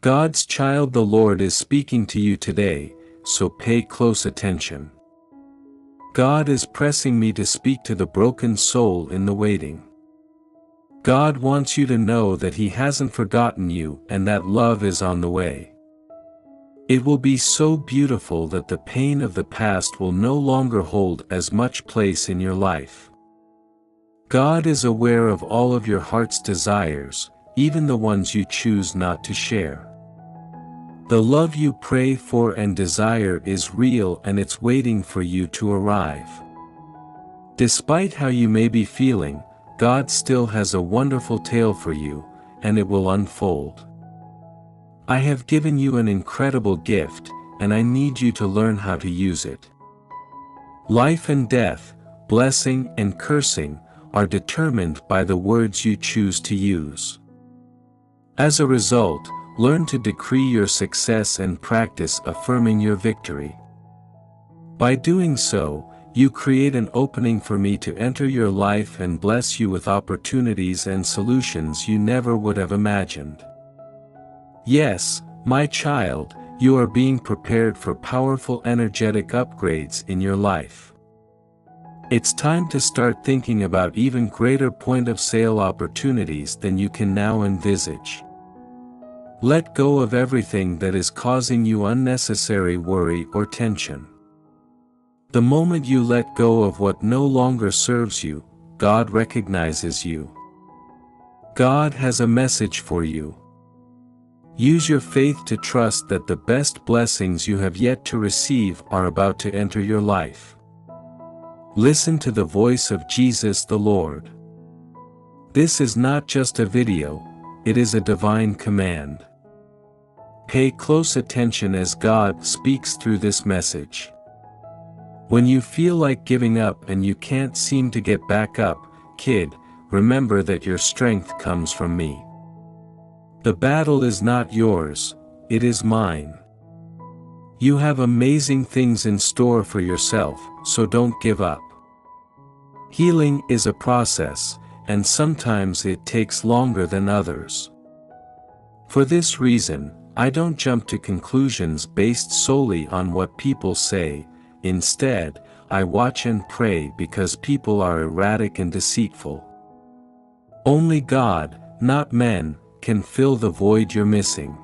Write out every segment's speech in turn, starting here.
God's child, the Lord is speaking to you today, so pay close attention. God is pressing me to speak to the broken soul in the waiting. God wants you to know that He hasn't forgotten you and that love is on the way. It will be so beautiful that the pain of the past will no longer hold as much place in your life. God is aware of all of your heart's desires, even the ones you choose not to share. The love you pray for and desire is real, and it's waiting for you to arrive. Despite how you may be feeling, God still has a wonderful tale for you, and it will unfold. I have given you an incredible gift, and I need you to learn how to use it. Life and death, blessing and cursing, are determined by the words you choose to use. As a result, learn to decree your success and practice affirming your victory. By doing so, you create an opening for me to enter your life and bless you with opportunities and solutions you never would have imagined. Yes, my child, you are being prepared for powerful energetic upgrades in your life. It's time to start thinking about even greater point-of-sale opportunities than you can now envisage. Let go of everything that is causing you unnecessary worry or tension. The moment you let go of what no longer serves you, God recognizes you. God has a message for you. Use your faith to trust that the best blessings you have yet to receive are about to enter your life. Listen to the voice of Jesus the Lord. This is not just a video, it is a divine command. Pay close attention as God speaks through this message. When you feel like giving up and you can't seem to get back up, kid, remember that your strength comes from me. The battle is not yours, it is mine. You have amazing things in store for yourself, so don't give up. Healing is a process, and sometimes it takes longer than others. For this reason, I don't jump to conclusions based solely on what people say. Instead, I watch and pray because people are erratic and deceitful. Only God, not men, can fill the void you're missing.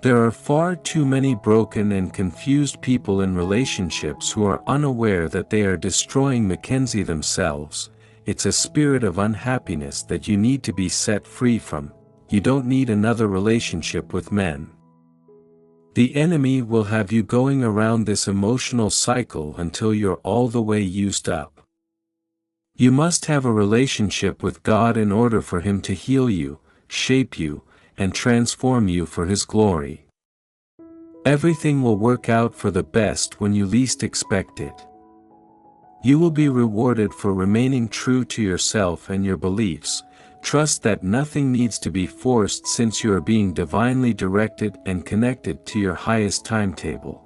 There are far too many broken and confused people in relationships who are unaware that they are destroying Mackenzie themselves. It's a spirit of unhappiness that you need to be set free from. You don't need another relationship with men. The enemy will have you going around this emotional cycle until you're all the way used up. You must have a relationship with God in order for Him to heal you, shape you, and transform you for His glory. Everything will work out for the best when you least expect it. You will be rewarded for remaining true to yourself and your beliefs. Trust that nothing needs to be forced since you are being divinely directed and connected to your highest timetable.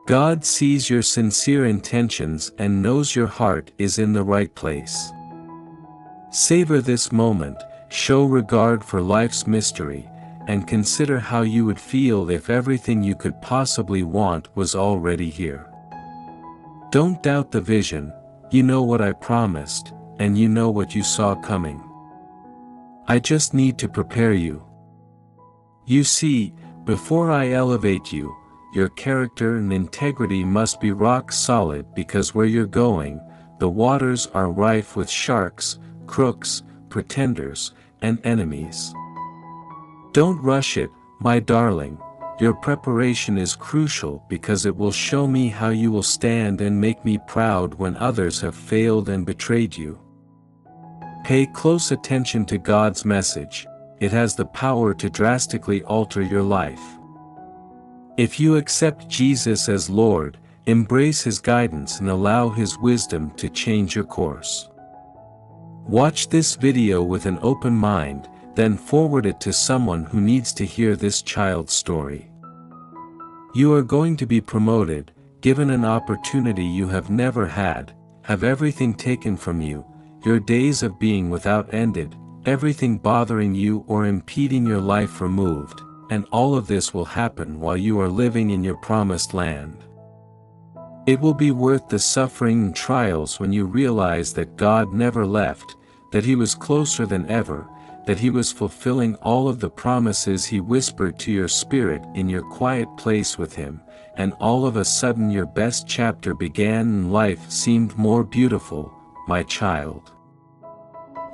God sees your sincere intentions and knows your heart is in the right place. Savor this moment, show regard for life's mystery, and consider how you would feel if everything you could possibly want was already here. Don't doubt the vision. You know what I promised, and you know what you saw coming. I just need to prepare you. You see, before I elevate you, your character and integrity must be rock solid, because where you're going, the waters are rife with sharks, crooks, pretenders, and enemies. Don't rush it, my darling. Your preparation is crucial because it will show me how you will stand and make me proud when others have failed and betrayed you. Pay close attention to God's message. It has the power to drastically alter your life. If you accept Jesus as Lord, embrace His guidance and allow His wisdom to change your course. Watch this video with an open mind, then forward it to someone who needs to hear this child's story. You are going to be promoted, given an opportunity you have never had, have everything taken from you, your days of being without ended, everything bothering you or impeding your life removed, and all of this will happen while you are living in your promised land. It will be worth the suffering and trials when you realize that God never left, that He was closer than ever, that He was fulfilling all of the promises He whispered to your spirit in your quiet place with Him, and all of a sudden your best chapter began and life seemed more beautiful, my child.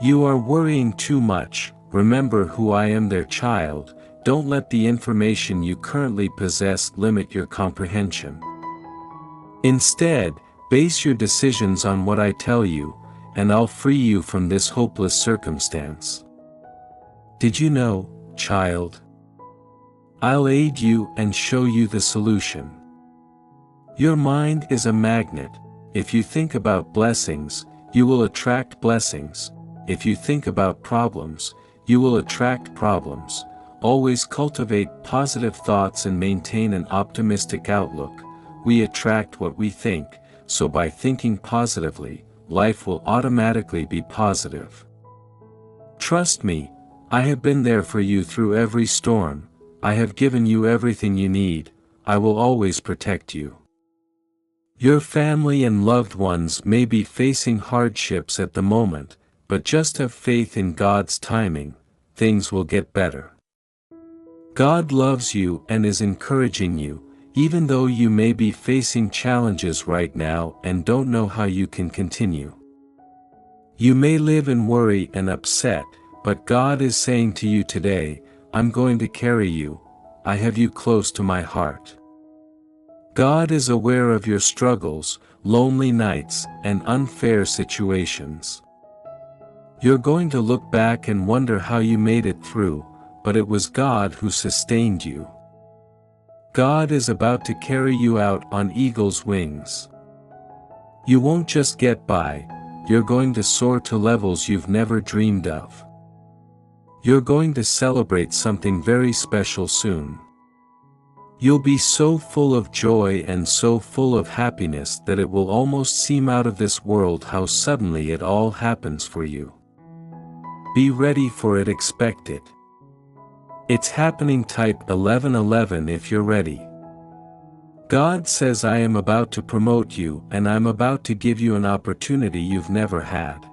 You are worrying too much. Remember who I am, their child. Don't let the information you currently possess limit your comprehension. Instead, base your decisions on what I tell you, and I'll free you from this hopeless circumstance. Did you know, child? I'll aid you and show you the solution. Your mind is a magnet. If you think about blessings, you will attract blessings. If you think about problems, you will attract problems. Always cultivate positive thoughts and maintain an optimistic outlook. We attract what we think, so by thinking positively, life will automatically be positive. Trust me, I have been there for you through every storm. I have given you everything you need. I will always protect you. Your family and loved ones may be facing hardships at the moment, but just have faith in God's timing. Things will get better. God loves you and is encouraging you, even though you may be facing challenges right now and don't know how you can continue. You may live in worry and upset, but God is saying to you today, I'm going to carry you. I have you close to my heart. God is aware of your struggles, lonely nights, and unfair situations. You're going to look back and wonder how you made it through, but it was God who sustained you. God is about to carry you out on eagle's wings. You won't just get by, you're going to soar to levels you've never dreamed of. You're going to celebrate something very special soon. You'll be so full of joy and so full of happiness that it will almost seem out of this world how suddenly it all happens for you. Be ready for it, expect it. It's happening. Type 1111 if you're ready. God says, I am about to promote you and I'm about to give you an opportunity you've never had.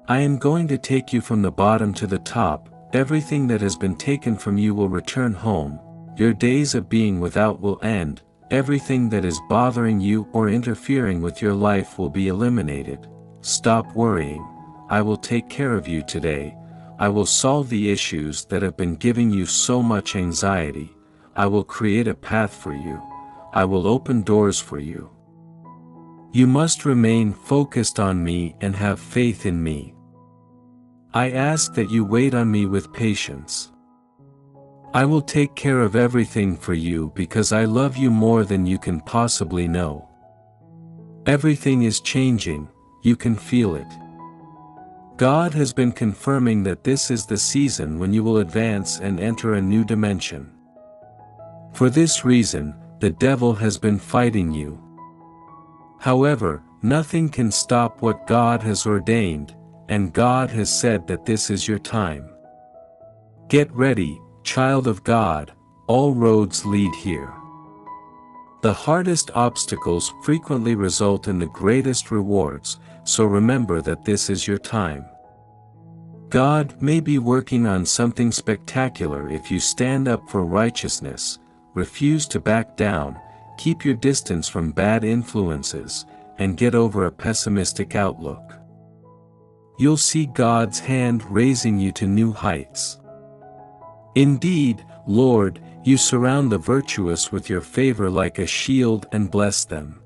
I am going to take you from the bottom to the top. Everything that has been taken from you will return home. Your days of being without will end. Everything that is bothering you or interfering with your life will be eliminated. Stop worrying. I will take care of you today. I will solve the issues that have been giving you so much anxiety. I will create a path for you. I will open doors for you. You must remain focused on me and have faith in me. I ask that you wait on me with patience. I will take care of everything for you because I love you more than you can possibly know. Everything is changing, you can feel it. God has been confirming that this is the season when you will advance and enter a new dimension. For this reason, the devil has been fighting you. However, nothing can stop what God has ordained, and God has said that this is your time. Get ready, child of God, all roads lead here. The hardest obstacles frequently result in the greatest rewards, so remember that this is your time. God may be working on something spectacular if you stand up for righteousness, refuse to back down, keep your distance from bad influences, and get over a pessimistic outlook. You'll see God's hand raising you to new heights. Indeed, Lord, you surround the virtuous with your favor like a shield and bless them.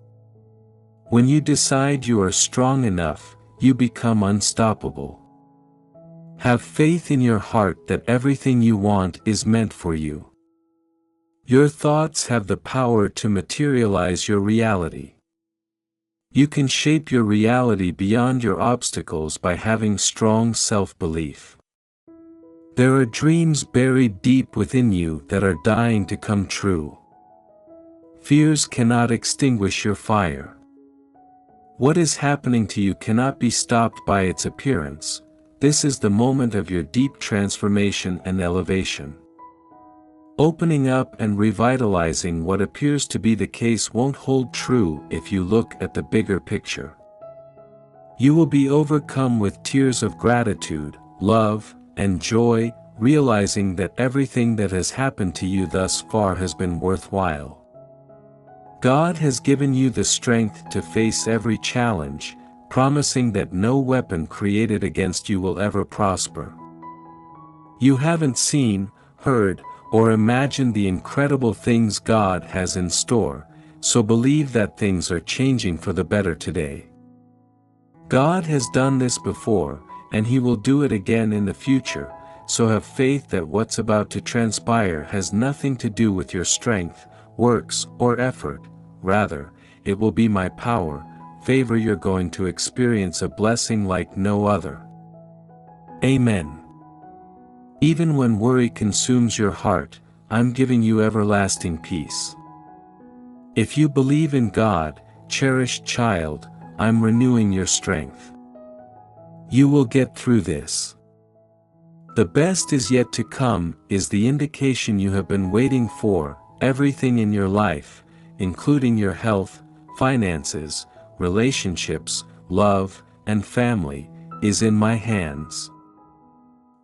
When you decide you are strong enough, you become unstoppable. Have faith in your heart that everything you want is meant for you. Your thoughts have the power to materialize your reality. You can shape your reality beyond your obstacles by having strong self-belief. There are dreams buried deep within you that are dying to come true. Fears cannot extinguish your fire. What is happening to you cannot be stopped by its appearance. This is the moment of your deep transformation and elevation. Opening up and revitalizing what appears to be the case won't hold true if you look at the bigger picture. You will be overcome with tears of gratitude, love, and joy, realizing that everything that has happened to you thus far has been worthwhile. God has given you the strength to face every challenge, promising that no weapon created against you will ever prosper. You haven't seen, heard, or imagined the incredible things God has in store, so believe that things are changing for the better today. God has done this before, and He will do it again in the future, so have faith that what's about to transpire has nothing to do with your strength, works, or effort. Rather, it will be my power, favor. You're going to experience a blessing like no other. Amen. Even when worry consumes your heart, I'm giving you everlasting peace. If you believe in God, cherished child, I'm renewing your strength. You will get through this. The best is yet to come is the indication you have been waiting for. Everything in your life, including your health, finances, relationships, love, and family, is in my hands.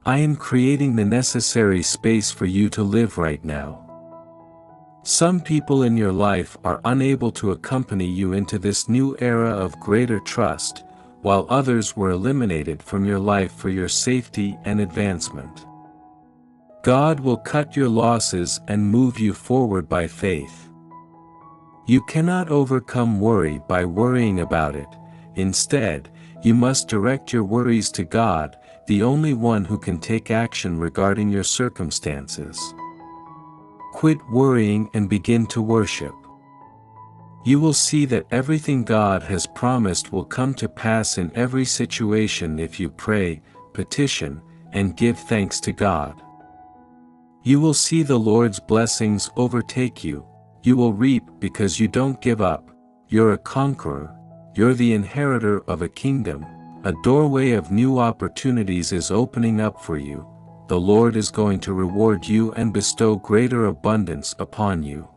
I am creating the necessary space for you to live right now. Some people in your life are unable to accompany you into this new era of greater trust, while others were eliminated from your life for your safety and advancement. God will cut your losses and move you forward by faith. You cannot overcome worry by worrying about it. Instead, you must direct your worries to God, the only one who can take action regarding your circumstances. Quit worrying and begin to worship. You will see that everything God has promised will come to pass in every situation if you pray, petition, and give thanks to God. You will see the Lord's blessings overtake you. You will reap because you don't give up. You're a conqueror. You're the inheritor of a kingdom. A doorway of new opportunities is opening up for you. The Lord is going to reward you and bestow greater abundance upon you.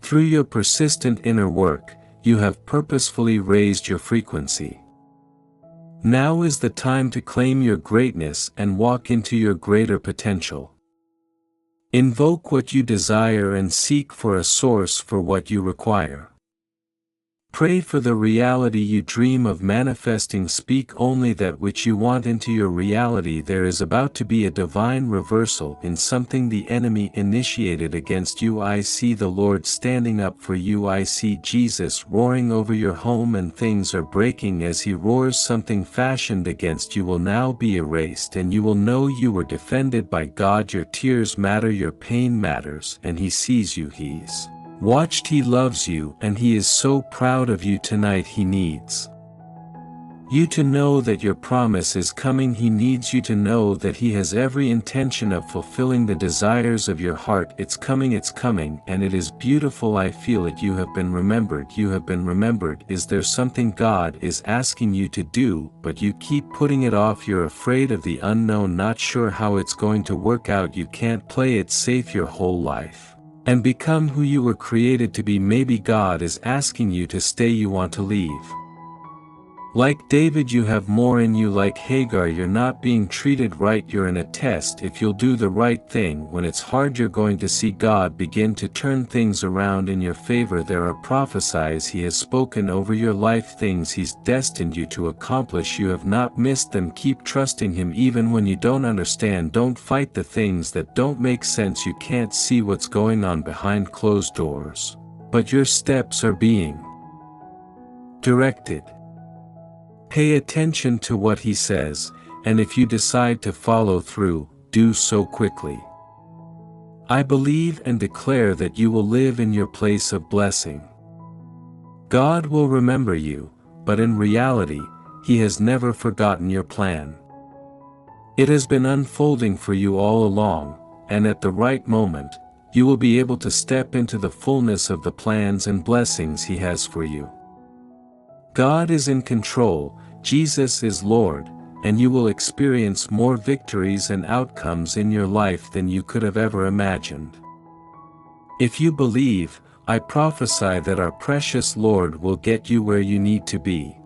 Through your persistent inner work, you have purposefully raised your frequency. Now is the time to claim your greatness and walk into your greater potential. Invoke what you desire and seek for a source for what you require. Pray for the reality you dream of manifesting. Speak only that which you want into your reality. There is about to be a divine reversal in something the enemy initiated against you. I see the Lord standing up for you. I see Jesus roaring over your home, and things are breaking as He roars. Something fashioned against you will now be erased, and you will know you were defended by God. Your tears matter, your pain matters, and He sees you. He's watched, He loves you, and He is so proud of you tonight. He needs you to know that your promise is coming. He needs you to know that He has every intention of fulfilling the desires of your heart. It's coming, and it is beautiful. I feel it. You have been remembered. You have been remembered. Is there something God is asking you to do, but you keep putting it off? You're afraid of the unknown, not sure how it's going to work out. You can't play it safe your whole life and become who you were created to be. Maybe God is asking you to stay. You want to leave. Like David, you have more in you. Like Hagar, you're not being treated right. You're in a test. If you'll do the right thing when it's hard, you're going to see God begin to turn things around in your favor. There are prophecies He has spoken over your life, things He's destined you to accomplish. You have not missed them. Keep trusting Him even when you don't understand. Don't fight the things that don't make sense. You can't see what's going on behind closed doors, but your steps are being directed. Pay attention to what He says, and if you decide to follow through, do so quickly. I believe and declare that you will live in your place of blessing. God will remember you, but in reality, He has never forgotten your plan. It has been unfolding for you all along, and at the right moment, you will be able to step into the fullness of the plans and blessings He has for you. God is in control, Jesus is Lord, and you will experience more victories and outcomes in your life than you could have ever imagined. If you believe, I prophesy that our precious Lord will get you where you need to be.